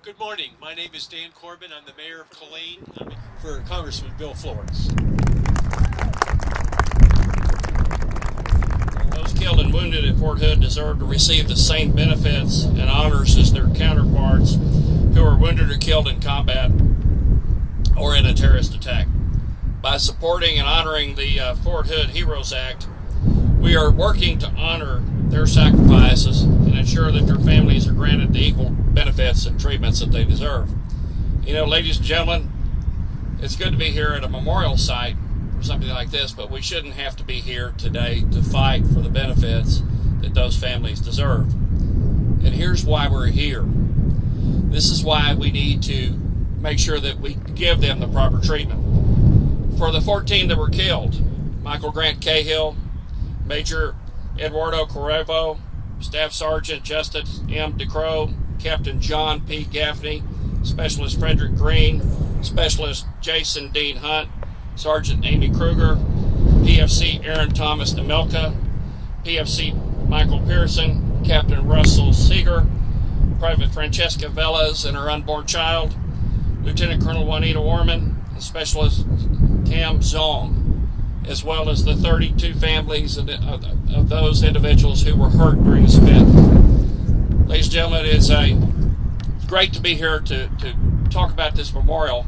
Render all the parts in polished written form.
Good morning. My name is Dan Corbin. I'm the mayor of Killeen. I'm for Congressman Bill Flores. Those killed and wounded at Fort Hood deserve to receive the same benefits and honors as their counterparts who are wounded or killed in combat or in a terrorist attack. By supporting and honoring the Fort Hood Heroes Act, we are working to honor their sacrifices and ensure that their families are granted the equal benefits and treatments that they deserve. You know, ladies and gentlemen, it's good to be here at a memorial site for something like this, but we shouldn't have to be here today to fight for the benefits that those families deserve. And here's why we're here. This is why we need to make sure that we give them the proper treatment. For the 14 that were killed, Michael Grant Cahill, Major Eduardo Correvo, Staff Sergeant Justice M. DeCrow, Captain John P. Gaffney, Specialist Frederick Green, Specialist Jason Dean Hunt, Sergeant Amy Kruger, PFC Aaron Thomas Nemelka, PFC Michael Pearson, Captain Russell Seeger, Private Francesca Velez and her unborn child, Lieutenant Colonel Juanita Warman, and Specialist Cam Zong, as well as the 32 families of those individuals who were hurt during this event. Ladies and gentlemen, it's great to be here to talk about this memorial,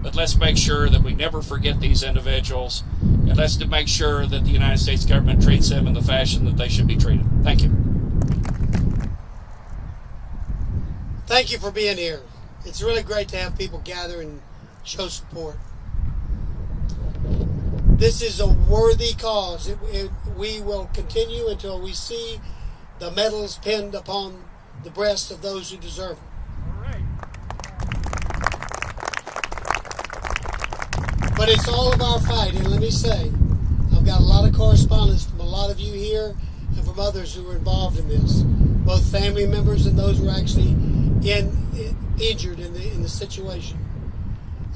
but let's make sure that we never forget these individuals, and let's make sure that the United States government treats them in the fashion that they should be treated. Thank you. Thank you for being here. It's really great to have people gather and show support. This is a worthy cause. We will continue until we see the medals pinned upon the breasts of those who deserve them. All right. But it's all of our fight, and let me say, I've got a lot of correspondence from a lot of you here and from others who were involved in this, both family members and those who are actually injured in the situation.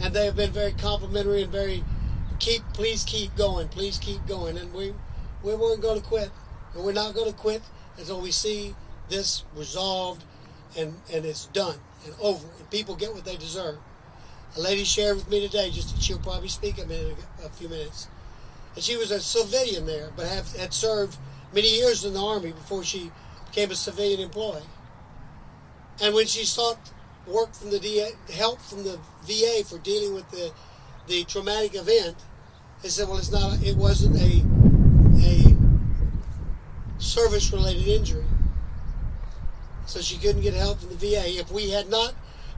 And they have been very complimentary and very please keep going, and we weren't going to quit, and we're not going to quit until we see this resolved and it's done and over and people get what they deserve. A lady shared with me today, she'll probably speak in a few minutes, and she was a civilian there but had served many years in the Army before she became a civilian employee. And when she sought work from the help from the VA for dealing with the traumatic event, they said, well, it wasn't a service-related injury. So she couldn't get help from the VA.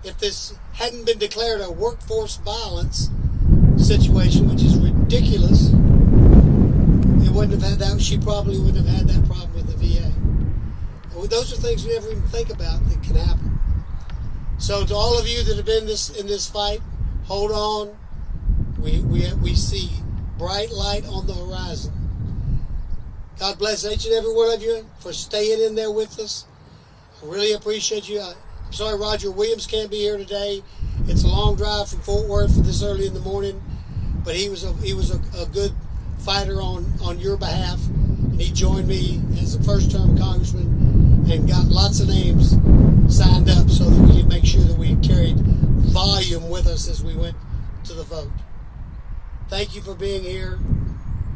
If this hadn't been declared a workforce violence situation, which is ridiculous, it wouldn't have had that. She probably wouldn't have had that problem with the VA. And those are things we never even think about that can happen. So to all of you that have been in this fight, hold on. We see bright light on the horizon. God bless each and every one of you for staying in there with us. I really appreciate you. I'm sorry Roger Williams can't be here today. It's a long drive from Fort Worth for this early in the morning, but he was a good fighter on your behalf, and he joined me as a first-term congressman and got lots of names signed up so that we could make sure that we carried volume with us as we went to the vote. Thank you for being here.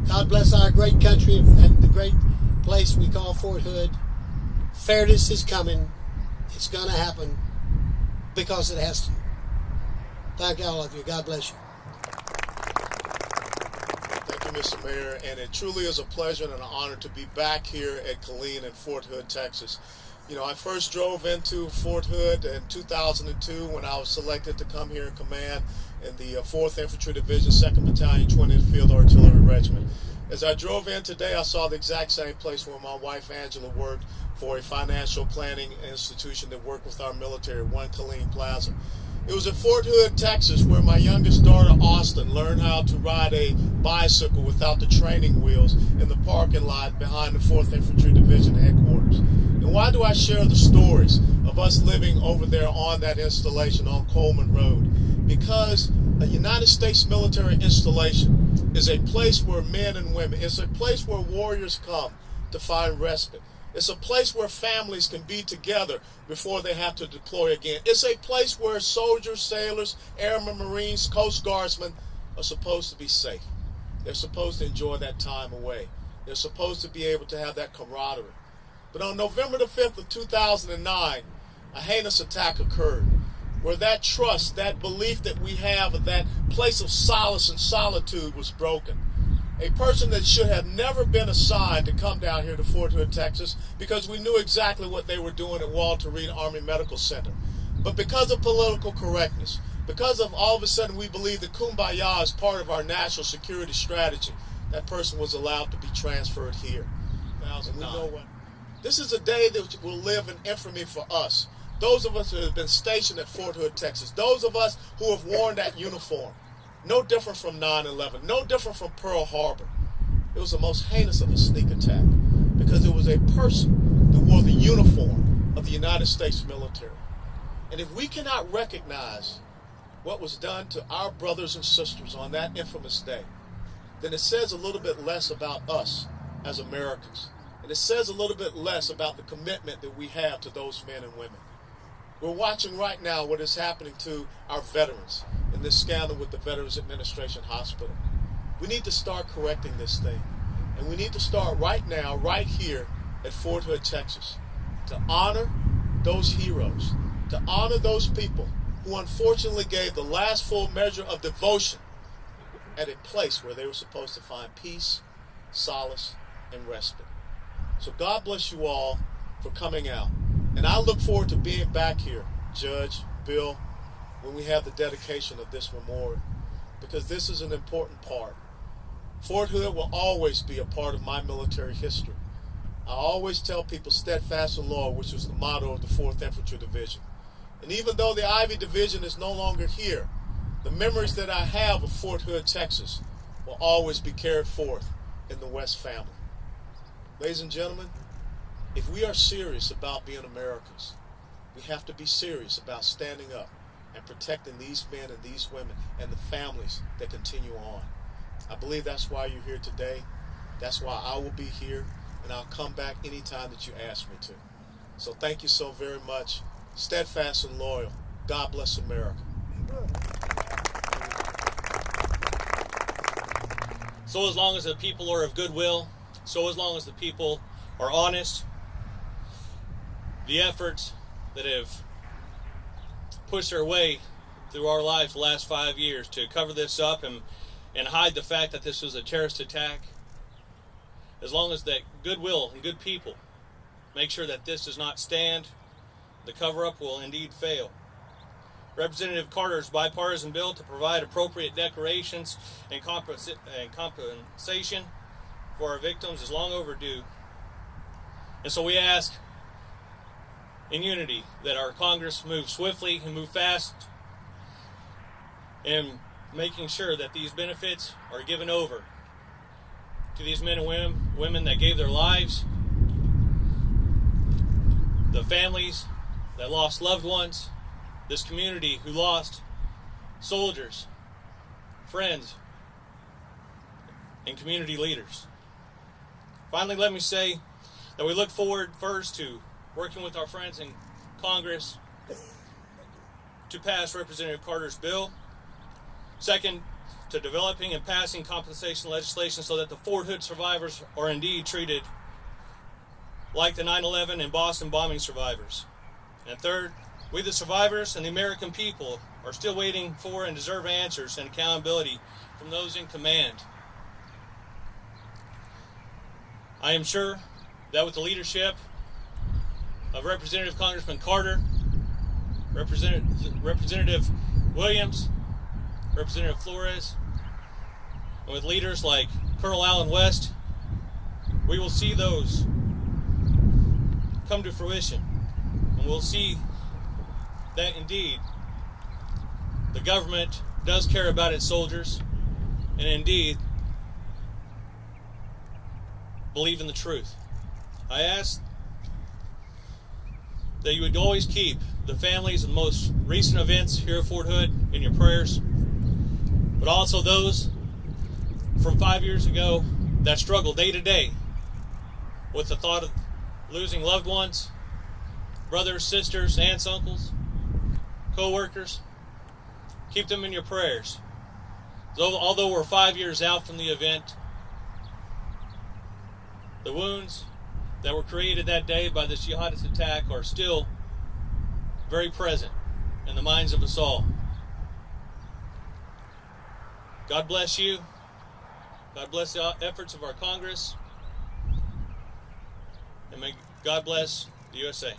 God bless our great country and the great place we call Fort Hood. Fairness is coming. It's going to happen because it has to. Thank all of you. God bless you. Thank you, Mr. Mayor, and it truly is a pleasure and an honor to be back here at Killeen in Fort Hood, Texas. You know, I first drove into Fort Hood in 2002 when I was selected to come here in command in the 4th Infantry Division, 2nd Battalion, 20th Field Artillery Regiment. As I drove in today, I saw the exact same place where my wife Angela worked for a financial planning institution that worked with our military, One Killeen Plaza. It was at Fort Hood, Texas, where my youngest daughter, Austin, learned how to ride a bicycle without the training wheels in the parking lot behind the 4th Infantry Division headquarters. And why do I share the stories of us living over there on that installation on Coleman Road? Because a United States military installation is a place where men and women, it's a place where warriors come to find respite. It's a place where families can be together before they have to deploy again. It's a place where soldiers, sailors, airmen, Marines, Coast Guardsmen are supposed to be safe. They're supposed to enjoy that time away. They're supposed to be able to have that camaraderie. But on November the 5th of 2009, a heinous attack occurred where that trust, that belief that we have of that place of solace and solitude was broken. A person that should have never been assigned to come down here to Fort Hood, Texas, because we knew exactly what they were doing at Walter Reed Army Medical Center. But because of political correctness, because of all of a sudden we believe that Kumbaya is part of our national security strategy, that person was allowed to be transferred here. And we know what? This is a day that will live in infamy for us. Those of us who have been stationed at Fort Hood, Texas, those of us who have worn that uniform, no different from 9/11, no different from Pearl Harbor. It was the most heinous of a sneak attack because it was a person that wore the uniform of the United States military. And if we cannot recognize what was done to our brothers and sisters on that infamous day, then it says a little bit less about us as Americans. And it says a little bit less about the commitment that we have to those men and women. We're watching right now what is happening to our veterans in this scandal with the Veterans Administration Hospital. We need to start correcting this thing. And we need to start right now, right here at Fort Hood, Texas, to honor those heroes, to honor those people who unfortunately gave the last full measure of devotion at a place where they were supposed to find peace, solace, and respite. So God bless you all for coming out. And I look forward to being back here, Judge, Bill, when we have the dedication of this memorial, because this is an important part. Fort Hood will always be a part of my military history. I always tell people steadfast and loyal, which was the motto of the 4th Infantry Division. And even though the Ivy Division is no longer here, the memories that I have of Fort Hood, Texas will always be carried forth in the West family. Ladies and gentlemen, if we are serious about being Americans, we have to be serious about standing up and protecting these men and these women and the families that continue on. I believe that's why you're here today. That's why I will be here, and I'll come back anytime that you ask me to. So thank you so very much. Steadfast and loyal. God bless America. So as long as the people are of goodwill, so as long as the people are honest, the efforts that have pushed their way through our lives the last 5 years to cover this up and hide the fact that this was a terrorist attack, as long as that goodwill and good people make sure that this does not stand, the cover-up will indeed fail. Representative Carter's bipartisan bill to provide appropriate decorations and compensation for our victims is long overdue. And so we ask in unity that our Congress move swiftly and move fast in making sure that these benefits are given over to these men and women that gave their lives, the families that lost loved ones, this community who lost soldiers, friends, and community leaders. Finally, let me say that we look forward first to working with our friends in Congress to pass Representative Carter's bill. Second, to developing and passing compensation legislation so that the Fort Hood survivors are indeed treated like the 9/11 and Boston bombing survivors. And third, we the survivors and the American people are still waiting for and deserve answers and accountability from those in command. I am sure that with the leadership of Representative Congressman Carter, Representative Williams, Representative Flores, and with leaders like Colonel Allen West, we will see those come to fruition. And we'll see that indeed the government does care about its soldiers and indeed believe in the truth. I ask that you would always keep the families of the most recent events here at Fort Hood in your prayers, but also those from 5 years ago that struggle day to day with the thought of losing loved ones, brothers, sisters, aunts, uncles, co-workers. Keep them in your prayers. Although we're 5 years out from the event, the wounds that were created that day by this jihadist attack are still very present in the minds of us all. God bless you. God bless the efforts of our Congress. And may God bless the USA.